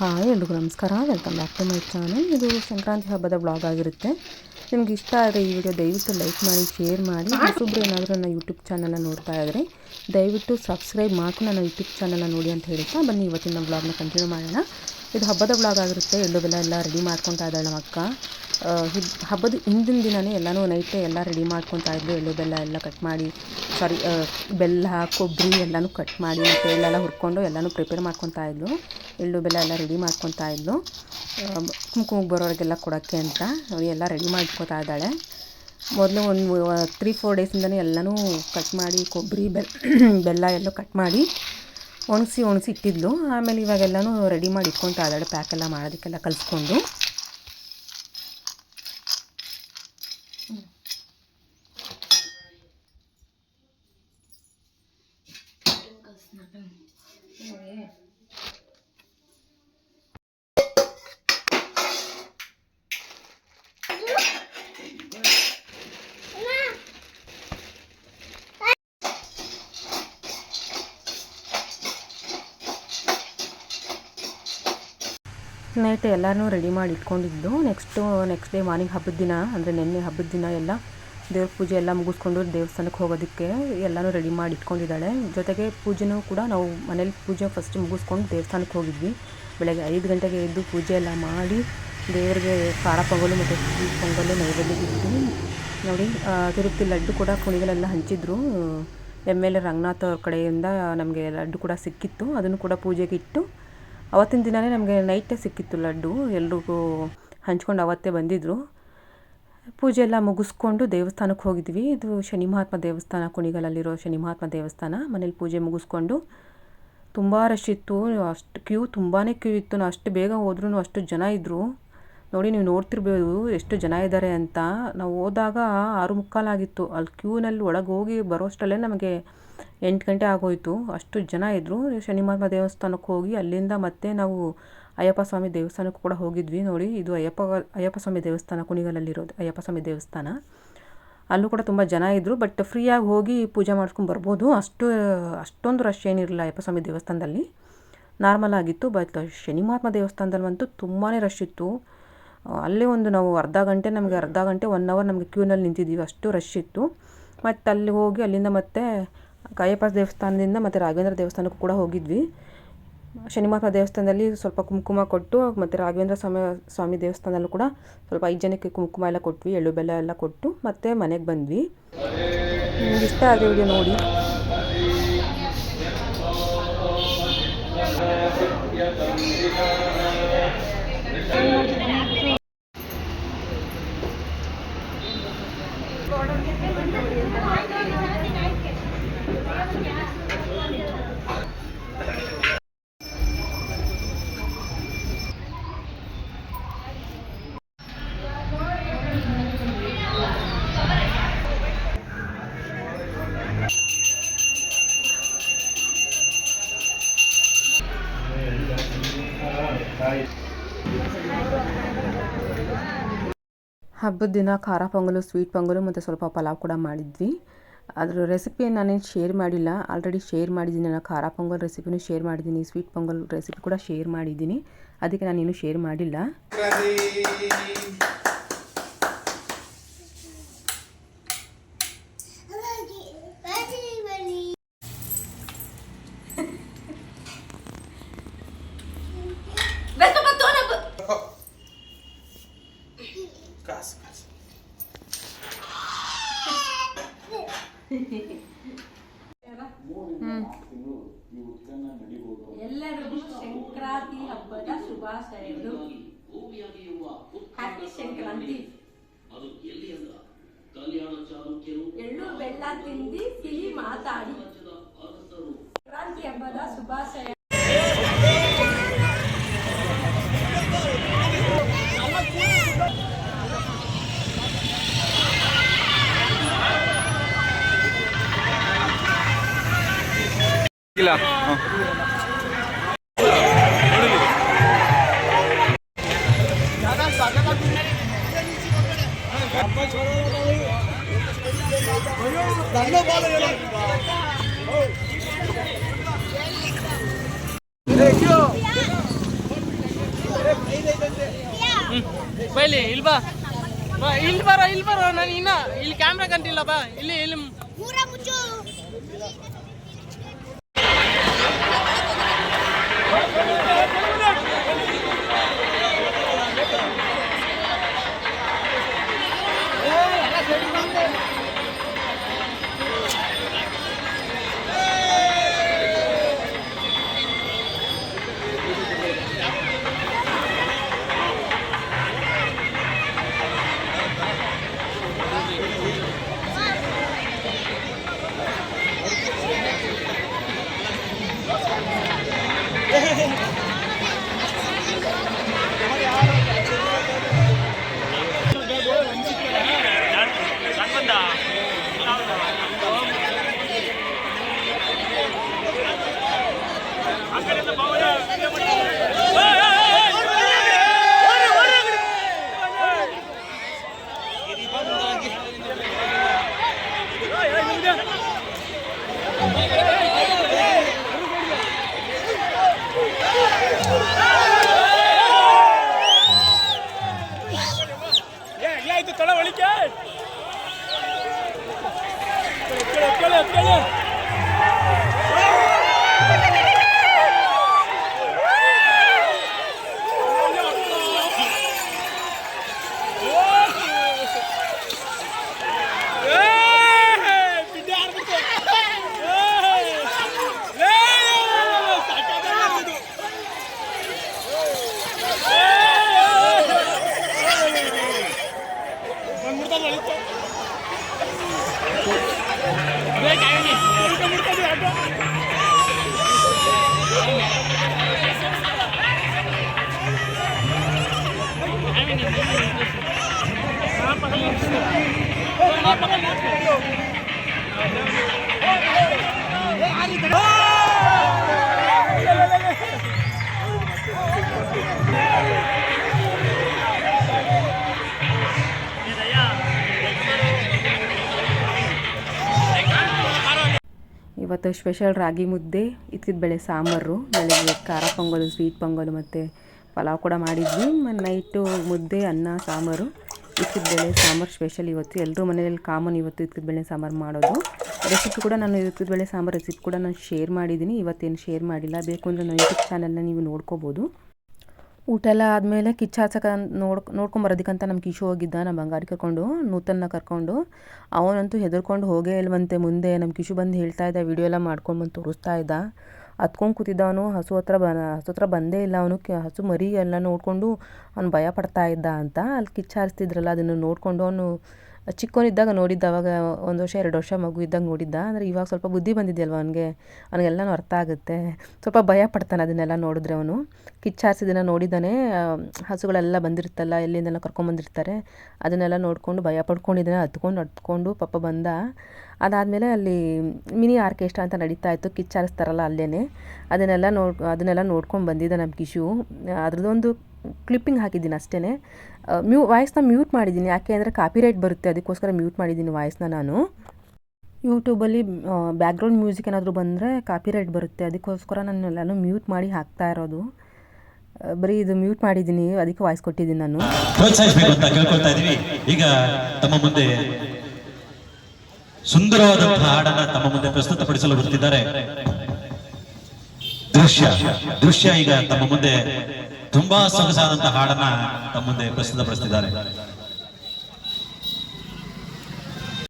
Hi ಎಲ್ರಿಗೂ ನಮಸ್ಕಾರ, welcome back to my channel. ಇದು ಸಂಕ್ರಾಂತಿ ಹಬ್ಬದ ಬ್ಲಾಗ್ ಆಗಿರುತ್ತೆ. ನಿಮ್ಗೆ ಇಷ್ಟ ಆದರೆ ಈ ವಿಡಿಯೋ ದಯವಿಟ್ಟು ಲೈಕ್ ಮಾಡಿ, ಶೇರ್ ಮಾಡಿ. ಹೊಸೊಬ್ರು ಏನಾದರೂ ನನ್ನ ಯೂಟ್ಯೂಬ್ ಚಾನಲ್ನ ನೋಡ್ತಾ ಇದ್ದರೆ ದಯವಿಟ್ಟು ಸಬ್ಸ್ಕ್ರೈಬ್ ಮಾಡ್ಕೊಂಡು ನನ್ನ ಯೂಟ್ಯೂಬ್ ಚಾನಲ್ನ ನೋಡಿ ಅಂತ ಹೇಳ್ತಾ ಬನ್ನಿ ಇವತ್ತಿನ ಬ್ಲಾಗ್ನ ಕಂಟಿನ್ಯೂ ಮಾಡೋಣ. ಇದು ಹಬ್ಬದ ಬ್ಲಾಗ್ ಆಗಿರುತ್ತೆ. ಎಳ್ಳು ಬೆಲ್ಲ ಎಲ್ಲ ರೆಡಿ ಮಾಡ್ಕೊತಾ ಇದ್ದಾಳೆ ನಮ್ಮ ಅಕ್ಕ. ಹಬ್ಬದ ಹಿಂದಿನ ದಿನವೇ ಎಲ್ಲನೂ ನೈಟೇ ಎಲ್ಲ ರೆಡಿ ಮಾಡ್ಕೊತಾ ಇದ್ಲು. ಎಳ್ಳು ಬೆಲ್ಲ ಎಲ್ಲ ಕಟ್ ಮಾಡಿ, ಬೆಲ್ಲ ಕೊಬ್ಬರಿ ಎಲ್ಲನೂ ಕಟ್ ಮಾಡಿ ಮತ್ತು ಎಳ್ಳೆಲ್ಲ ಹುರ್ಕೊಂಡು ಎಲ್ಲನೂ ಪ್ರಿಪೇರ್ ಮಾಡ್ಕೊತಾ ಇದ್ಲು. ಎಳ್ಳು ಬೆಲ್ಲ ಎಲ್ಲ ರೆಡಿ ಮಾಡ್ಕೊತಾ ಇದ್ಲು, ಕುಂಕುಮಕ್ಕೆ ಬರೋರಿಗೆಲ್ಲ ಕೊಡೋಕ್ಕೆ ಅಂತ ಎಲ್ಲ ರೆಡಿ ಮಾಡ್ಕೊತಾ ಇದ್ದಾಳೆ. ಮೊದಲು ಒಂದು 3-4 ಡೇಸಿಂದನೇ ಎಲ್ಲನೂ ಕಟ್ ಮಾಡಿ ಕೊಬ್ಬರಿ ಬೆಲ್ಲ ಎಲ್ಲ ಕಟ್ ಮಾಡಿ ಒಣಗಿಸಿ ಇಟ್ಟಿದ್ಲು. ಆಮೇಲೆ ಇವಾಗೆಲ್ಲನೂ ರೆಡಿ ಮಾಡಿ ಇಟ್ಕೊತಾ ಇದ್ದಾಳೆ, ಪ್ಯಾಕೆಲ್ಲ ಮಾಡೋದಕ್ಕೆಲ್ಲ ಕಲಿಸ್ಕೊಂಡು. ನೈಟ್ ಎಲ್ಲನೂ ರೆಡಿ ಮಾಡಿ ಇಟ್ಕೊಂಡಿದ್ದು. ನೆಕ್ಸ್ಟ್ ಡೇ ಮಾರ್ನಿಂಗ್ ಹಬ್ಬದ ದಿನ ಅಂದರೆ ನೆನ್ನೆ ಹಬ್ಬದ ದಿನ ಎಲ್ಲ ದೇವ್ರ ಪೂಜೆ ಎಲ್ಲ ಮುಗಿಸ್ಕೊಂಡು ದೇವಸ್ಥಾನಕ್ಕೆ ಹೋಗೋದಕ್ಕೆ ಎಲ್ಲನೂ ರೆಡಿ ಮಾಡಿ ಇಟ್ಕೊಂಡಿದ್ದಾಳೆ. ಜೊತೆಗೆ ಪೂಜೆನೂ ಕೂಡ ನಾವು ಮನೇಲಿ ಪೂಜೆ ಫಸ್ಟ್ ಮುಗಿಸ್ಕೊಂಡು ದೇವಸ್ಥಾನಕ್ಕೆ ಹೋಗಿದ್ವಿ. ಬೆಳಗ್ಗೆ 5 ಗಂಟೆಗೆ ಎದ್ದು ಪೂಜೆ ಎಲ್ಲ ಮಾಡಿ ದೇವರಿಗೆ ಖಾರ ಪೊಂಗಲು ಮತ್ತು ಸ್ವೀಟ್ ಪೊಂಗಲು ನೈವೇದ್ಯ ಇಟ್ಟು ನೋಡಿ. ತಿರುಪತಿ ಲಡ್ಡು ಕೂಡ ಕುಣಿಗಳೆಲ್ಲ ಹಂಚಿದ್ರು. MLA ರಂಗನಾಥ್ ಅವ್ರ ಕಡೆಯಿಂದ ನಮಗೆ ಲಡ್ಡು ಕೂಡ ಸಿಕ್ಕಿತ್ತು. ಅದನ್ನು ಕೂಡ ಪೂಜೆಗೆ ಇಟ್ಟು ಅವತ್ತಿನ ದಿನವೇ ನಮಗೆ ನೈಟೇ ಸಿಕ್ಕಿತ್ತು ಲಡ್ಡು. ಎಲ್ರಿಗೂ ಹಂಚ್ಕೊಂಡು ಅವತ್ತೇ ಬಂದಿದ್ದರು. ಪೂಜೆ ಎಲ್ಲ ಮುಗಿಸ್ಕೊಂಡು ದೇವಸ್ಥಾನಕ್ಕೆ ಹೋಗಿದ್ವಿ. ಇದು ಶನಿ ಮಹಾತ್ಮ ದೇವಸ್ಥಾನ, ಕುಣಿಗಲಲ್ಲಿರೋ ಶನಿ ಮಹಾತ್ಮ ದೇವಸ್ಥಾನ. ಮನೇಲಿ ಪೂಜೆ ಮುಗಿಸ್ಕೊಂಡು ತುಂಬ ರಶ್ ಇತ್ತು. ಅಷ್ಟು ತುಂಬಾ ಕ್ಯೂ ಇತ್ತು. ನಾವು ಅಷ್ಟು ಬೇಗ ಹೋದ್ರೂ ಅಷ್ಟು ಜನ ಇದ್ದರು ನೋಡಿ. ನೀವು ನೋಡ್ತಿರ್ಬೋದು ಎಷ್ಟು ಜನ ಇದ್ದಾರೆ ಅಂತ. ನಾವು ಹೋದಾಗ 6:45 ಆಗಿತ್ತು. ಅಲ್ಲಿ ಕ್ಯೂನಲ್ಲಿ ಒಳಗೆ ಹೋಗಿ ಬರೋಷ್ಟರಲ್ಲೇ ನಮಗೆ 8 ಗಂಟೆ ಆಗೋಯಿತು. ಅಷ್ಟು ಜನ ಇದ್ದರು. ಶನಿ ಮಹಾತ್ಮ ದೇವಸ್ಥಾನಕ್ಕೆ ಹೋಗಿ ಅಲ್ಲಿಂದ ಮತ್ತೆ ನಾವು ಅಯ್ಯಪ್ಪ ಸ್ವಾಮಿ ದೇವಸ್ಥಾನಕ್ಕೂ ಕೂಡ ಹೋಗಿದ್ವಿ ನೋಡಿ. ಇದು ಅಯ್ಯಪ್ಪ ಸ್ವಾಮಿ ದೇವಸ್ಥಾನ, ಕುಣಿಗಲಲ್ಲಿರೋದು ಅಯ್ಯಪ್ಪ ಸ್ವಾಮಿ ದೇವಸ್ಥಾನ. ಅಲ್ಲೂ ಕೂಡ ತುಂಬ ಜನ ಇದ್ದರು. ಬಟ್ ಫ್ರೀಯಾಗಿ ಹೋಗಿ ಪೂಜೆ ಮಾಡ್ಕೊಂಡು ಬರ್ಬೋದು. ಅಷ್ಟೊಂದು ರಶ್ ಏನಿರಲಿಲ್ಲ ಅಯ್ಯಪ್ಪ ಸ್ವಾಮಿ ದೇವಸ್ಥಾನದಲ್ಲಿ, ನಾರ್ಮಲ್ ಆಗಿತ್ತು. ಬಟ್ ಶನಿ ಮಹಾತ್ಮ ದೇವಸ್ಥಾನದಲ್ಲಂತೂ ತುಂಬಾ ರಶ್ ಇತ್ತು. ಅಲ್ಲೇ ನಾವು ಅರ್ಧ ಗಂಟೆ 1 ಅವರ್ ನಮಗೆ ಕ್ಯೂನಲ್ಲಿ ನಿಂತಿದ್ದೀವಿ, ಅಷ್ಟು ರಶ್ ಇತ್ತು. ಮತ್ತು ಅಲ್ಲಿ ಹೋಗಿ ಅಲ್ಲಿಂದ ಮತ್ತೆ ಅಯ್ಯಪ್ಪ ದೇವಸ್ಥಾನದಿಂದ ಮತ್ತು ರಾಘವೇಂದ್ರ ದೇವಸ್ಥಾನಕ್ಕೂ ಕೂಡ ಹೋಗಿದ್ವಿ. ಶನಿ ಮಹಾತ್ಮ ದೇವಸ್ಥಾನದಲ್ಲಿ ಸ್ವಲ್ಪ ಕುಂಕುಮ ಕೊಟ್ಟು, ಮತ್ತು ರಾಘವೇಂದ್ರ ಸ್ವಾಮಿ ದೇವಸ್ಥಾನದಲ್ಲೂ ಕೂಡ ಸ್ವಲ್ಪ 5 ಜನಕ್ಕೆ ಕುಂಕುಮ ಎಲ್ಲ ಕೊಟ್ವಿ, ಎಳ್ಳು ಬೆಲ್ಲ ಎಲ್ಲ ಕೊಟ್ಟು ಮತ್ತೆ ಮನೆಗೆ ಬಂದ್ವಿ. ನಿಮ್ಗೆ ಇಷ್ಟ ಆದ ವಿಡಿಯೋ ನೋಡಿ. ಹಬ್ಬದ ದಿನ ಖಾರ ಪೊಂಗಲು, ಸ್ವೀಟ್ ಪೊಂಗಲು ಮತ್ತು ಸ್ವಲ್ಪ ಪಲಾವ್ ಕೂಡ ಮಾಡಿದ್ವಿ. ಅದರ ರೆಸಿಪಿ ನಾನೇನು ಶೇರ್ ಮಾಡಿಲ್ಲ, ಆಲ್ರೆಡಿ ಶೇರ್ ಮಾಡಿದ್ದೀನಿ. ನಾನು ಖಾರ ಪೊಂಗಲ್ ರೆಸಿಪಿನೂ ಶೇರ್ ಮಾಡಿದ್ದೀನಿ, ಸ್ವೀಟ್ ಪೊಂಗಲ್ ರೆಸಿಪಿ ಕೂಡ ಶೇರ್ ಮಾಡಿದ್ದೀನಿ. ಅದಕ್ಕೆ ನಾನೇನು ಶೇರ್ ಮಾಡಿಲ್ಲ. ಎಲ್ಲರಿಗೂ ಸಂಕ್ರಾಂತಿ ಹಬ್ಬದ ಶುಭಾಶಯಗಳು. ಹ್ಯಾಪಿ ಸಂಕ್ರಾಂತಿ. ಎಳ್ಳು ಬೆಲ್ಲ ತಿಂದು ಸಿಹಿ ಮಾತಾಡಿ ಸಂಕ್ರಾಂತಿ ಹಬ್ಬದ ಶುಭಾಶಯ. ಬೈಲಿ ಇಲ್ಲಿ ಬಾ ಬಾ ಇಲ್ಲಿ ಬರೋ ನಾನು ಇನ್ನ ಇಲ್ಲಿ ಕ್ಯಾಮ್ರಾ ಕಂಟಿಲ್ಲ ಬಾ ಇಲ್ಲಿ ಇಲ್ಲಿ ಇವತ್ತು ಸ್ಪೆಷಲ್ ರಾಗಿ ಮುದ್ದೆ, ಇದ್ಕಿದ ಬೇಳೆ ಸಾಂಬಾರು, ಬೆಳಗ್ಗೆ ಖಾರ ಪೊಂಗಲು, ಸ್ವೀಟ್ ಪೊಂಗಲು ಮತ್ತು ಪಲಾವ್ ಕೂಡ ಮಾಡಿದ್ವಿ. ನೈಟು ಮುದ್ದೆ, ಅನ್ನ, ಸಾಂಬಾರು, ಇದ್ಕಿದ ಬೇಳೆ ಸಾಂಬಾರು ಸ್ಪೆಷಲ್ ಇವತ್ತು. ಎಲ್ಲರೂ ಮನೆಯಲ್ಲಿ ಕಾಮನ್ ಇವತ್ತು ಇದ್ಕಿದ ಬೇಳೆ ಸಾಂಬಾರು ಮಾಡೋದು. ರೆಸಿಪಿ ಕೂಡ ನಾನು ಇದ್ಕಿದ ಬೇಳೆ ಸಾಂಬಾರು ರೆಸಿಪಿ ಕೂಡ ನಾನು ಶೇರ್ ಮಾಡಿದ್ದೀನಿ. ಇವತ್ತೇನು ಶೇರ್ ಮಾಡಿಲ್ಲ, ಬೇಕು ಅಂದರೆ ನನ್ನ ಯೂಟ್ಯೂಬ್ ಚಾನಲ್ನ ನೀವು ನೋಡ್ಕೋಬೋದು. ಊಟ ಎಲ್ಲ ಆದಮೇಲೆ ಕಿಚ್ಚ ಹಾಸಕ್ಕೆ ನೋಡ್ಕೊಂಬರೋದಕ್ಕಂತ ನಮ್ಮ ಕಿಶು ಹೋಗಿದ್ದ, ನಮ್ಮ ಬಂಗಾರಿ ಕರ್ಕೊಂಡು, ನೂತನ್ನ ಕರ್ಕೊಂಡು. ಅವನಂತೂ ಹೆದರ್ಕೊಂಡು ಹೋಗೇ ಇಲ್ವಂತೆ. ಮುಂದೆ ನಮ್ಮ ಕಿಶು ಬಂದು ಹೇಳ್ತಾ ಇದ್ದ, ವಿಡಿಯೋ ಎಲ್ಲ ಮಾಡ್ಕೊಂಡು ಬಂದು ತೋರಿಸ್ತಾ ಇದ್ದ. ಹತ್ಕೊಂಡು ಕೂತಿದ್ದವನು, ಹಸು ಹತ್ರ ಬಂದೇ ಇಲ್ಲ ಅವನು. ಹಸು ಮರಿ ಎಲ್ಲ ನೋಡಿಕೊಂಡು ಅವ್ನು ಭಯ ಪಡ್ತಾ ಇದ್ದ ಅಂತ. ಅಲ್ಲಿ ಕಿಚ್ಚ ಹಾರಿಸ್ತಿದ್ರಲ್ಲ, ಅದನ್ನು ನೋಡಿಕೊಂಡು ಅವನು ಚಿಕ್ಕವನಿದ್ದಾಗ ನೋಡಿದ್ದ. ಅವಾಗ 1 ವರ್ಷ 2 ವರ್ಷ ಮಗು ಇದ್ದಾಗ ನೋಡಿದ್ದ. ಅಂದರೆ ಇವಾಗ ಸ್ವಲ್ಪ ಬುದ್ಧಿ ಬಂದಿದೆಯಲ್ವ ಅವನಿಗೆಲ್ಲನೂ ಅರ್ಥ ಆಗುತ್ತೆ. ಸ್ವಲ್ಪ ಭಯ ಪಡ್ತಾನೆ ಅದನ್ನೆಲ್ಲ ನೋಡಿದ್ರೆ. ಅವನು ಕಿಚ್ಚ ಹಾರಿಸಿದ್ದನ್ನು ನೋಡಿದ್ದಾನೆ. ಹಸುಗಳೆಲ್ಲ ಬಂದಿರುತ್ತಲ್ಲ, ಎಲ್ಲಿಂದೆಲ್ಲ ಕರ್ಕೊಂಬಂದಿರ್ತಾರೆ, ಅದನ್ನೆಲ್ಲ ನೋಡಿಕೊಂಡು ಭಯ ಪಡ್ಕೊಂಡಿದ್ದಾನೆ. ಹತ್ಕೊಂಡು ಪಾಪ ಬಂದ. ಅದಾದಮೇಲೆ ಅಲ್ಲಿ ಮಿನಿ ಆರ್ಕೆಸ್ಟ್ರಾ ಅಂತ ನಡೀತಾ ಇತ್ತು, ಕಿಚ್ಚ ಹಾರಿಸ್ತಾರಲ್ಲ ಅಲ್ಲೇ. ಅದನ್ನೆಲ್ಲ ನೋಡ್ಕೊಂಡು ಬಂದಿದ್ದ ನಮ್ಮ ಕಿಶು. ಅದ್ರದ್ದೊಂದು ಕ್ಲಿಪ್ಪಿಂಗ್ ಹಾಕಿದ್ದೀನಿ ಅಷ್ಟೇ. ವಾಯ್ಸ್ನ ಮ್ಯೂಟ್ ಮಾಡಿದ್ದೀನಿ, ಯಾಕೆ ಅಂದರೆ ಕಾಪಿರೈಟ್ ಬರುತ್ತೆ, ಅದಕ್ಕೋಸ್ಕರ ಮ್ಯೂಟ್ ಮಾಡಿದ್ದೀನಿ ವಾಯ್ಸ್ನ ನಾನು. ಯೂಟ್ಯೂಬಲ್ಲಿ ಬ್ಯಾಕ್ಗ್ರೌಂಡ್ ಮ್ಯೂಸಿಕ್ ಏನಾದರೂ ಬಂದರೆ ಕಾಪಿರೈಟ್ ಬರುತ್ತೆ, ಅದಕ್ಕೋಸ್ಕರ ನಾನು ಎಲ್ಲನೂ ಮ್ಯೂಟ್ ಮಾಡಿ ಹಾಕ್ತಾ ಇರೋದು. ಬರೀ ಇದು ಮ್ಯೂಟ್ ಮಾಡಿದ್ದೀನಿ, ಅದಕ್ಕೆ ವಾಯ್ಸ್ ಕೊಟ್ಟಿದ್ದೀನಿ ನಾನು. ಪ್ರೋತ್ಸಾಹಿಸಬೇಕು ಅಂತ ಕೇಳ್ಕೊಳ್ತಾ ಇದೀವಿ. ಈಗ ತಮ್ಮ ಮುಂದೆ ಸುಂದರವಾದಂತಹ ಹಾಡನ್ನ ತಮ್ಮ ಮುಂದೆ ಪ್ರಸ್ತುತಪಡಿಸಲು ಬರ್ತಿದ್ದಾರೆ. ದೃಶ್ಯ ಈಗ ತಮ್ಮ ಮುಂದೆ ತುಂಬಾ ಸೊಗಸಾದಂತಹ ಹಾಡನ್ನ ತಮ್ಮ ಮುಂದೆ ಪ್ರಸ್ತುತಪಡಿಸ್ತಿದ್ದಾರೆ.